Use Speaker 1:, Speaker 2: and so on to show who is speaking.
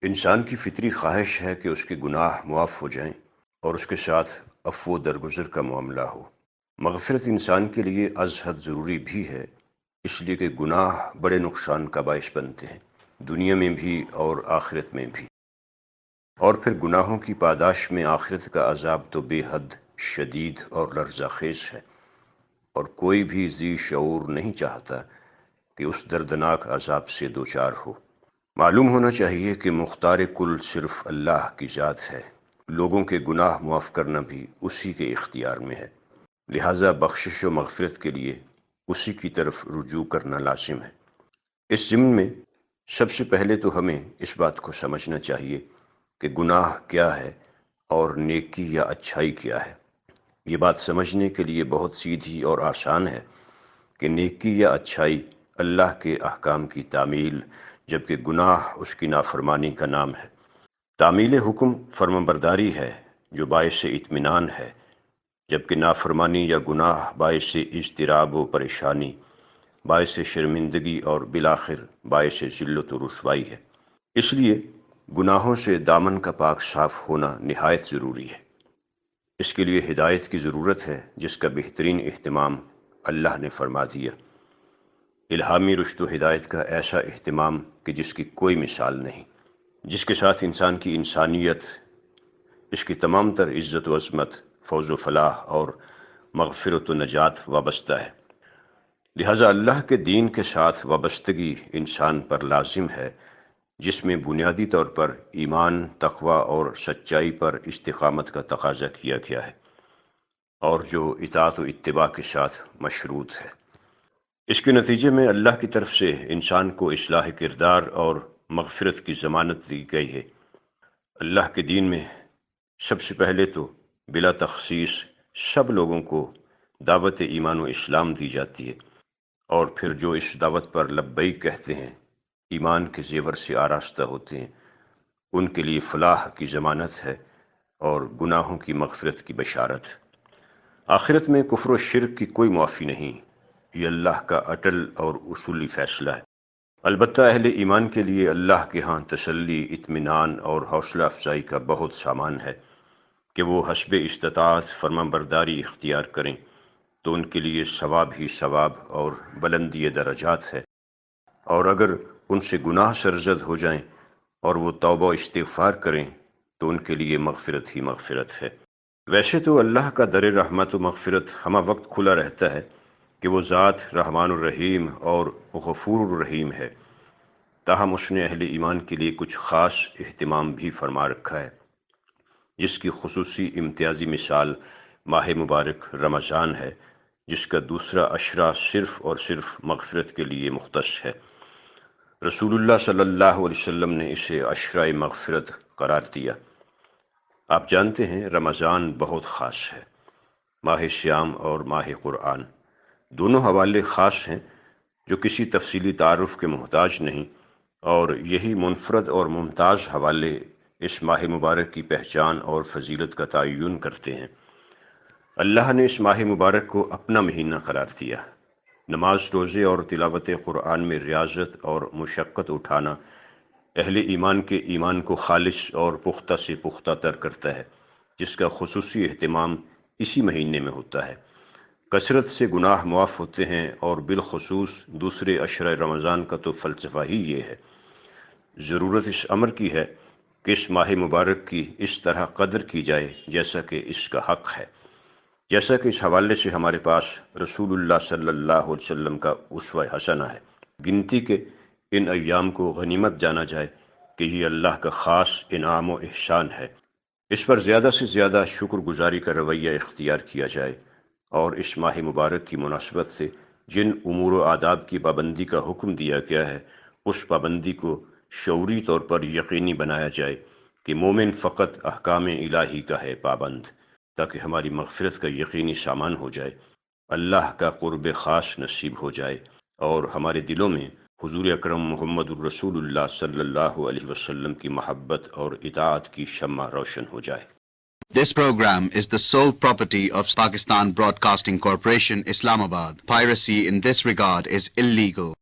Speaker 1: انسان کی فطری خواہش ہے کہ اس کے گناہ معاف ہو جائیں اور اس کے ساتھ عفو و درگزر کا معاملہ ہو۔ مغفرت انسان کے لیے از حد ضروری بھی ہے، اس لیے کہ گناہ بڑے نقصان کا باعث بنتے ہیں، دنیا میں بھی اور آخرت میں بھی۔ اور پھر گناہوں کی پاداش میں آخرت کا عذاب تو بے حد شدید اور لرزہ خیز ہے، اور کوئی بھی ذی شعور نہیں چاہتا کہ اس دردناک عذاب سے دوچار ہو۔ معلوم ہونا چاہیے کہ مختار کل صرف اللہ کی ذات ہے، لوگوں کے گناہ معاف کرنا بھی اسی کے اختیار میں ہے، لہٰذا بخشش و مغفرت کے لیے اسی کی طرف رجوع کرنا لازم ہے۔ اس ضمن میں سب سے پہلے تو ہمیں اس بات کو سمجھنا چاہیے کہ گناہ کیا ہے اور نیکی یا اچھائی کیا ہے۔ یہ بات سمجھنے کے لیے بہت سیدھی اور آسان ہے کہ نیکی یا اچھائی اللہ کے احکام کی تعمیل، جبکہ گناہ اس کی نافرمانی کا نام ہے۔ تعمیل حکم فرمانبرداری ہے جو باعث اطمینان ہے، جبکہ نافرمانی یا گناہ باعث اضطراب و پریشانی، باعث شرمندگی اور بالآخر باعث ذلت و رسوائی ہے۔ اس لیے گناہوں سے دامن کا پاک صاف ہونا نہایت ضروری ہے۔ اس کے لیے ہدایت کی ضرورت ہے، جس کا بہترین اہتمام اللہ نے فرما دیا۔ الہامی رشد و ہدایت کا ایسا اہتمام کہ جس کی کوئی مثال نہیں، جس کے ساتھ انسان کی انسانیت، اس کی تمام تر عزت و عظمت، فوز و فلاح اور مغفرت و نجات وابستہ ہے۔ لہٰذا اللہ کے دین کے ساتھ وابستگی انسان پر لازم ہے، جس میں بنیادی طور پر ایمان، تقوی اور سچائی پر استقامت کا تقاضا کیا گیا ہے، اور جو اطاعت و اتباع کے ساتھ مشروط ہے۔ اس کے نتیجے میں اللہ کی طرف سے انسان کو اصلاح کردار اور مغفرت کی ضمانت دی گئی ہے۔ اللہ کے دین میں سب سے پہلے تو بلا تخصیص سب لوگوں کو دعوت ایمان و اسلام دی جاتی ہے، اور پھر جو اس دعوت پر لبیک کہتے ہیں، ایمان کے زیور سے آراستہ ہوتے ہیں، ان کے لیے فلاح کی ضمانت ہے اور گناہوں کی مغفرت کی بشارت۔ آخرت میں کفر و شرک کی کوئی معافی نہیں، یہ اللہ کا اٹل اور اصولی فیصلہ ہے۔ البتہ اہل ایمان کے لیے اللہ کے ہاں تسلی، اطمینان اور حوصلہ افزائی کا بہت سامان ہے کہ وہ حسب استطاعت فرمانبرداری اختیار کریں تو ان کے لیے ثواب ہی ثواب اور بلندی درجات ہے، اور اگر ان سے گناہ سرزد ہو جائیں اور وہ توبہ و استغفار کریں تو ان کے لیے مغفرت ہی مغفرت ہے۔ ویسے تو اللہ کا در رحمت و مغفرت ہمہ وقت کھلا رہتا ہے کہ وہ ذات رحمان الرحیم اور غفور الرحیم ہے، تاہم اس نے اہل ایمان کے لیے کچھ خاص اہتمام بھی فرما رکھا ہے، جس کی خصوصی امتیازی مثال ماہ مبارک رمضان ہے، جس کا دوسرا عشرہ صرف اور صرف مغفرت کے لیے مختص ہے۔ رسول اللہ صلی اللہ علیہ وسلم نے اسے عشرہ مغفرت قرار دیا۔ آپ جانتے ہیں رمضان بہت خاص ہے، ماہ صیام اور ماہ قرآن دونوں حوالے خاص ہیں جو کسی تفصیلی تعارف کے محتاج نہیں، اور یہی منفرد اور ممتاز حوالے اس ماہ مبارک کی پہچان اور فضیلت کا تعین کرتے ہیں۔ اللہ نے اس ماہ مبارک کو اپنا مہینہ قرار دیا۔ نماز، روزے اور تلاوت قرآن میں ریاضت اور مشقت اٹھانا اہل ایمان کے ایمان کو خالص اور پختہ سے پختہ تر کرتا ہے، جس کا خصوصی اہتمام اسی مہینے میں ہوتا ہے۔ کثرت سے گناہ معاف ہوتے ہیں، اور بالخصوص دوسرے عشرہ رمضان کا تو فلسفہ ہی یہ ہے۔ ضرورت اس امر کی ہے کہ اس ماہ مبارک کی اس طرح قدر کی جائے جیسا کہ اس کا حق ہے، جیسا کہ اس حوالے سے ہمارے پاس رسول اللہ صلی اللہ علیہ وسلم کا اسوہ حسنہ ہے۔ گنتی کے ان ایام کو غنیمت جانا جائے کہ یہ اللہ کا خاص انعام و احسان ہے، اس پر زیادہ سے زیادہ شکر گزاری کا رویہ اختیار کیا جائے، اور اس ماہ مبارک کی مناسبت سے جن امور و آداب کی پابندی کا حکم دیا گیا ہے، اس پابندی کو شعوری طور پر یقینی بنایا جائے کہ مومن فقط احکام الہی کا ہے پابند، تاکہ ہماری مغفرت کا یقینی سامان ہو جائے، اللہ کا قرب خاص نصیب ہو جائے، اور ہمارے دلوں میں حضور اکرم محمد الرسول اللہ صلی اللہ علیہ وسلم کی محبت اور اطاعت کی شمع روشن ہو جائے۔
Speaker 2: This program is the sole property of Pakistan Broadcasting Corporation, Islamabad. Piracy in this regard is illegal.